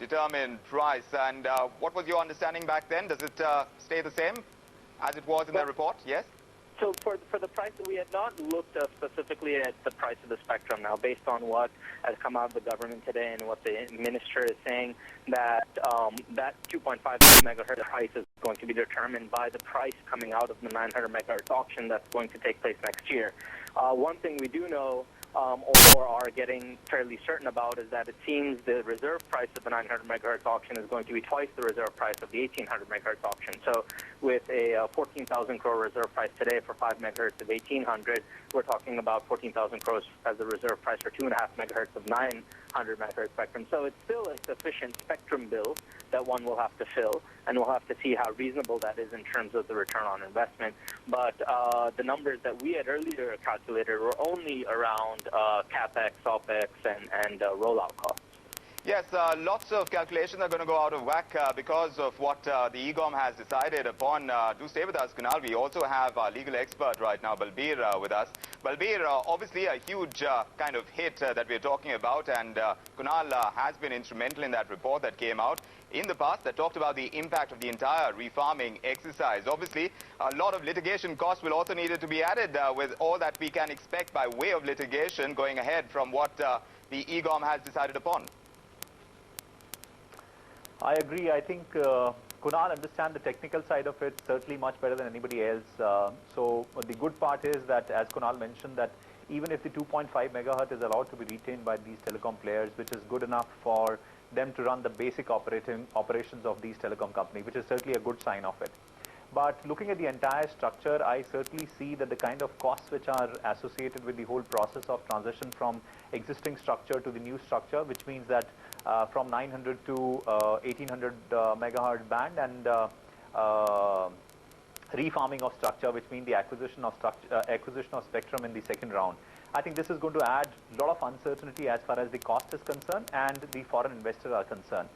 determined price. And what was your understanding back then? Does it stay the same as it was in the report? Yes? So for the price, we had not looked specifically at the price of the spectrum. Now, based on what has come out of the government today and what the minister is saying, that that 2.5 megahertz price is going to be determined by the price coming out of the 900 megahertz auction that's going to take place next year. One thing we do know, or are getting fairly certain about, is that it seems the reserve price of the 900 megahertz auction is going to be twice the reserve price of the 1800 megahertz auction. So with a 14,000 crore reserve price today for 5 megahertz of 1800, we're talking about 14,000 crores as the reserve price for 2.5 megahertz of 900 megahertz spectrum. So it's still a sufficient spectrum bill that one will have to fill, and we'll have to see how reasonable that is in terms of the return on investment. But the numbers that we had earlier calculated were only around CapEx, OpEx, and rollout costs. Yes, lots of calculations are going to go out of whack because of what the EGOM has decided upon. Do stay with us, Kunal. We also have our legal expert right now, Balbir, with us. Balbir, obviously a huge kind of hit that we're talking about, and Kunal has been instrumental in that report that came out in the past that talked about the impact of the entire refarming exercise. Obviously, a lot of litigation costs will also need to be added with all that we can expect by way of litigation going ahead from what the EGOM has decided upon. I agree. I think Kunal understands the technical side of it certainly much better than anybody else. So the good part is that, as Kunal mentioned, that even if the 2.5 megahertz is allowed to be retained by these telecom players, which is good enough for them to run the basic operations of these telecom companies, which is certainly a good sign of it. But looking at the entire structure, I certainly see that the kind of costs which are associated with the whole process of transition from existing structure to the new structure, which means that from 900 to 1800 megahertz band, and refarming of structure, which means the acquisition of spectrum in the second round. I think this is going to add a lot of uncertainty as far as the cost is concerned and the foreign investors are concerned.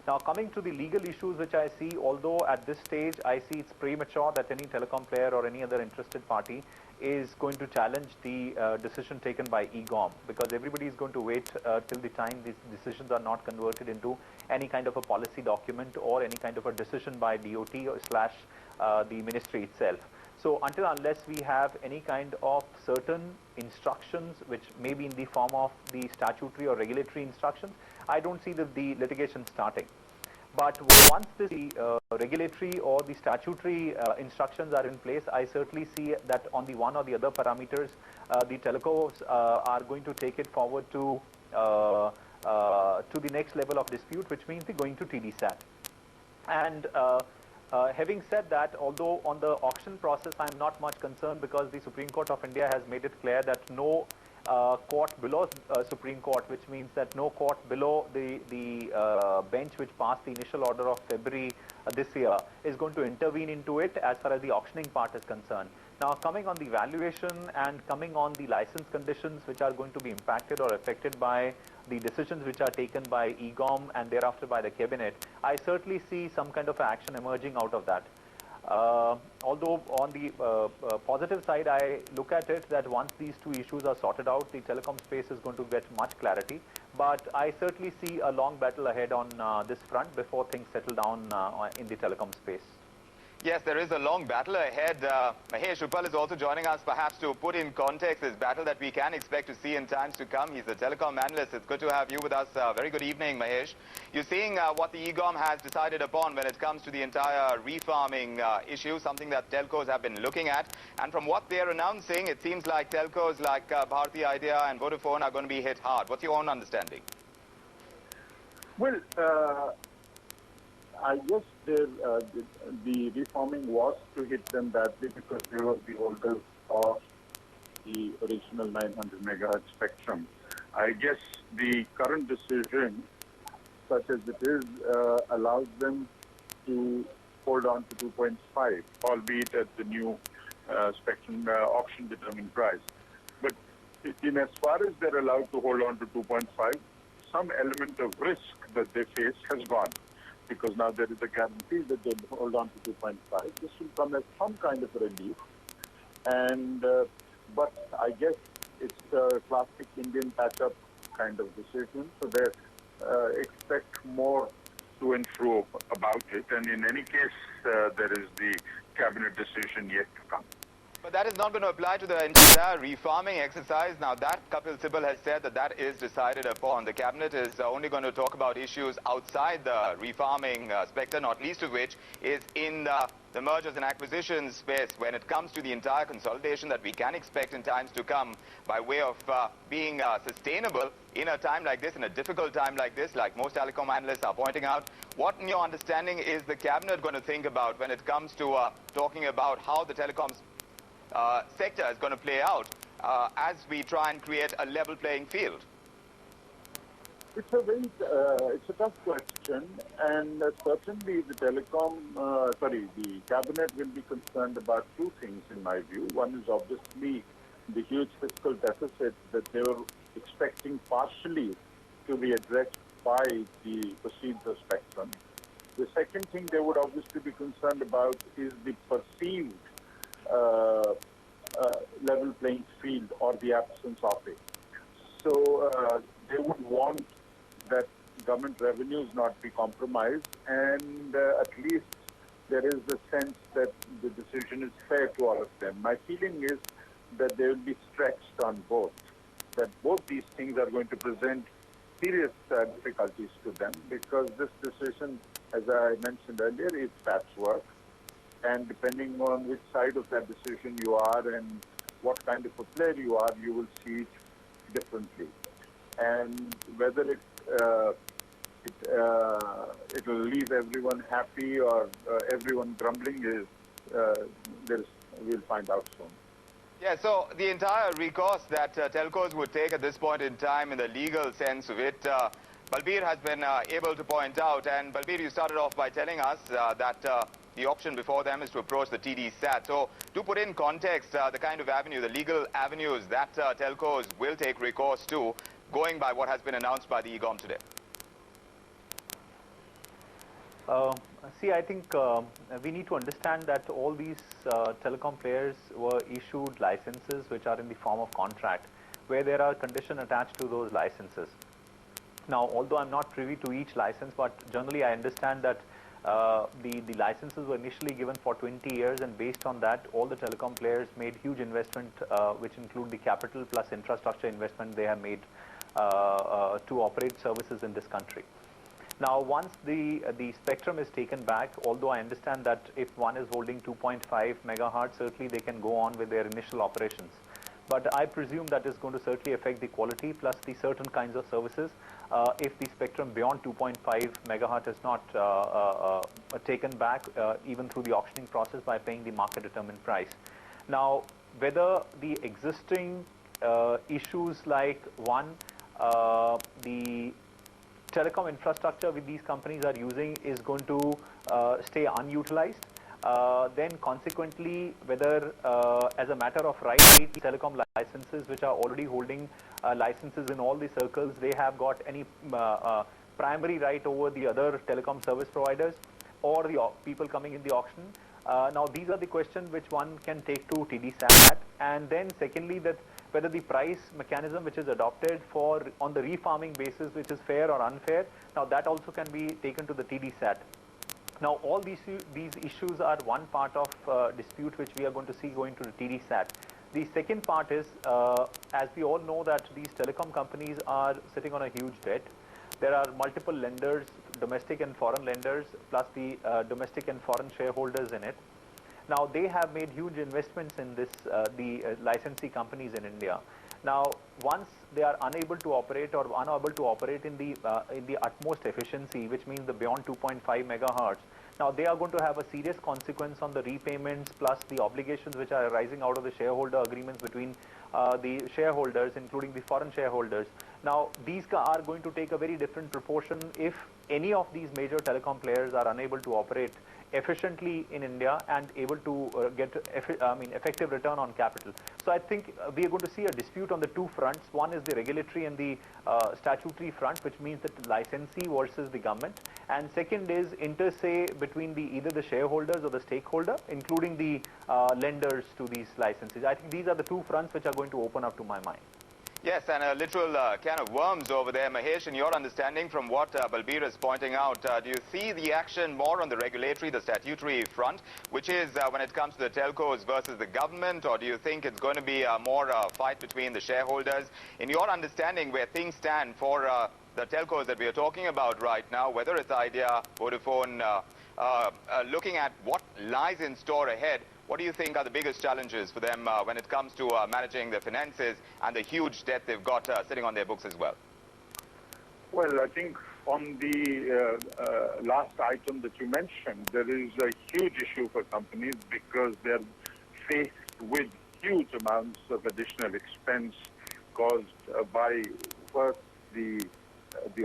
Now, coming to the legal issues which I see, although at this stage I see it's premature that any telecom player or any other interested party is going to challenge the decision taken by EGOM, because everybody is going to wait till the time these decisions are not converted into any kind of a policy document or any kind of a decision by DOT or / the ministry itself. So until unless we have any kind of certain instructions, which may be in the form of the statutory or regulatory instructions, I don't see the litigation starting. But once the regulatory or the statutory instructions are in place, I certainly see that on the one or the other parameters, the telcos are going to take it forward to the next level of dispute, which means they're going to TDSAT. And having said that, although on the auction process I'm not much concerned, because the Supreme Court of India has made it clear that no court below Supreme Court, which means that no court below the bench which passed the initial order of February this year is going to intervene into it as far as the auctioning part is concerned. Now, coming on the valuation and coming on the license conditions which are going to be impacted or affected by the decisions which are taken by EGOM and thereafter by the cabinet, I certainly see some kind of action emerging out of that. Although on the positive side, I look at it that once these two issues are sorted out, the telecom space is going to get much clarity. But I certainly see a long battle ahead on this front before things settle down in the telecom space. Yes, there is a long battle ahead. Mahesh Uppal is also joining us, perhaps to put in context this battle that we can expect to see in times to come. He's a telecom analyst. It's good to have you with us. Very good evening, Mahesh. You're seeing what the EGOM has decided upon when it comes to the entire refarming issue, something that telcos have been looking at. And from what they're announcing, it seems like telcos like Bharti Idea and Vodafone are going to be hit hard. What's your own understanding? Well, I guess the reforming was to hit them badly because they were the holders of the original 900 megahertz spectrum. I guess the current decision, such as it is, allows them to hold on to 2.5, albeit at the new spectrum auction determined price. But in as far as they're allowed to hold on to 2.5, some element of risk that they face has gone, because now there is a guarantee that they'll hold on to 2.5. This will come as some kind of relief. And but I guess it's a classic Indian patch-up kind of decision. So they expect more to and fro about it. And in any case, there is the cabinet decision yet to come. But that is not going to apply to the entire refarming exercise. Now, that Kapil Sibal has said that is decided upon. The cabinet is only going to talk about issues outside the refarming spectre, not least of which is in the mergers and acquisitions space when it comes to the entire consolidation that we can expect in times to come by way of being sustainable in a time like this, in a difficult time like this, like most telecom analysts are pointing out. What, in your understanding, is the cabinet going to think about when it comes to talking about how the telecoms sector is going to play out as we try and create a level playing field? It's a tough question, and certainly the the cabinet will be concerned about two things in my view. One is obviously the huge fiscal deficit that they were expecting partially to be addressed by the proceeds of spectrum. The second thing they would obviously be concerned about is the perceived level playing field or the absence of it. So they would want that government revenues not be compromised, and at least there is a sense that the decision is fair to all of them. My feeling is that they will be stretched on both, that both these things are going to present serious difficulties to them, because this decision, as I mentioned earlier, is patchwork. And depending on which side of that decision you are and what kind of a player you are, you will see it differently. And whether it will leave everyone happy or everyone grumbling is we'll find out soon. Yeah, so the entire recourse that telcos would take at this point in time in the legal sense of it, Balbir has been able to point out. And Balbir, you started off by telling us that the option before them is to approach the TD SAT. So to put in context the kind of avenue, the legal avenues that telcos will take recourse to, going by what has been announced by the EGOM today. See, I think we need to understand that all these telecom players were issued licenses which are in the form of contract, where there are conditions attached to those licenses. Now, although I'm not privy to each license, but generally I understand that the licenses were initially given for 20 years, and based on that, all the telecom players made huge investment, which include the capital plus infrastructure investment they have made to operate services in this country. Now, once the spectrum is taken back, although I understand that if one is holding 2.5 megahertz, certainly they can go on with their initial operations. But I presume that is going to certainly affect the quality plus the certain kinds of services if the spectrum beyond 2.5 megahertz is not taken back even through the auctioning process by paying the market determined price. Now, whether the existing issues like the telecom infrastructure which these companies are using is going to stay unutilized, then consequently whether as a matter of right, telecom licenses which are already holding licenses in all the circles, they have got any primary right over the other telecom service providers or the people coming in the auction. Now these are the questions which one can take to TD SAT, and then secondly that whether the price mechanism which is adopted for on the refarming basis, which is fair or unfair, now that also can be taken to the TD SAT. Now all these issues are one part of dispute which we are going to see going to the TD SAT. The second part is, as we all know that these telecom companies are sitting on a huge debt. There are multiple lenders, domestic and foreign lenders, plus the domestic and foreign shareholders in it. Now they have made huge investments in this, the licensee companies in India. Now once they are unable to operate or unable to operate in the utmost efficiency, which means the beyond 2.5 megahertz, now they are going to have a serious consequence on the repayments plus the obligations which are arising out of the shareholder agreements between the shareholders, including the foreign shareholders. Now these are going to take a very different proportion if any of these major telecom players are unable to operate efficiently in India and able to get effective return on capital. So I think we are going to see a dispute on the two fronts. One is the regulatory and the statutory front, which means that the licensee versus the government, and second is inter se between either the shareholders or the stakeholder, including the lenders to these licenses. I think these are the two fronts which are going to open up to my mind. Yes, and a literal can of worms over there. Mahesh, in your understanding from what Balbir is pointing out, do you see the action more on the regulatory, the statutory front, which is when it comes to the telcos versus the government, or do you think it's going to be more a fight between the shareholders? In your understanding, where things stand for the telcos that we are talking about right now, whether it's Idea, Vodafone, looking at what lies in store ahead, what do you think are the biggest challenges for them when it comes to managing their finances and the huge debt they've got sitting on their books as well? Well, I think on the last item that you mentioned, there is a huge issue for companies because they're faced with huge amounts of additional expense caused by first the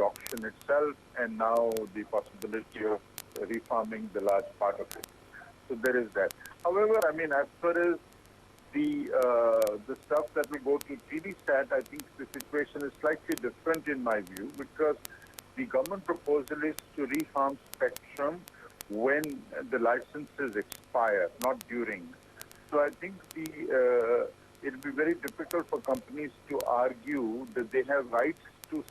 auction itself and now the possibility of refarming the large part of it. So there is that. However, I mean, as far as the stuff that will go to TD SAT, I think the situation is slightly different in my view because the government proposal is to refarm spectrum when the licenses expire, not during. So I think it will be very difficult for companies to argue that they have rights to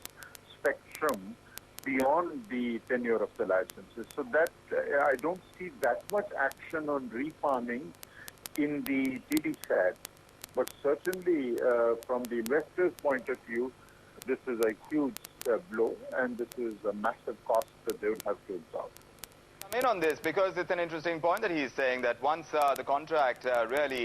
spectrum beyond the tenure of the licenses. So that I don't see that much action on refarming in the TD SAT, but certainly from the investor's point of view, this is a huge blow and this is a massive cost that they would have to absorb. I'm in on this because it's an interesting point that he's saying that once the contract really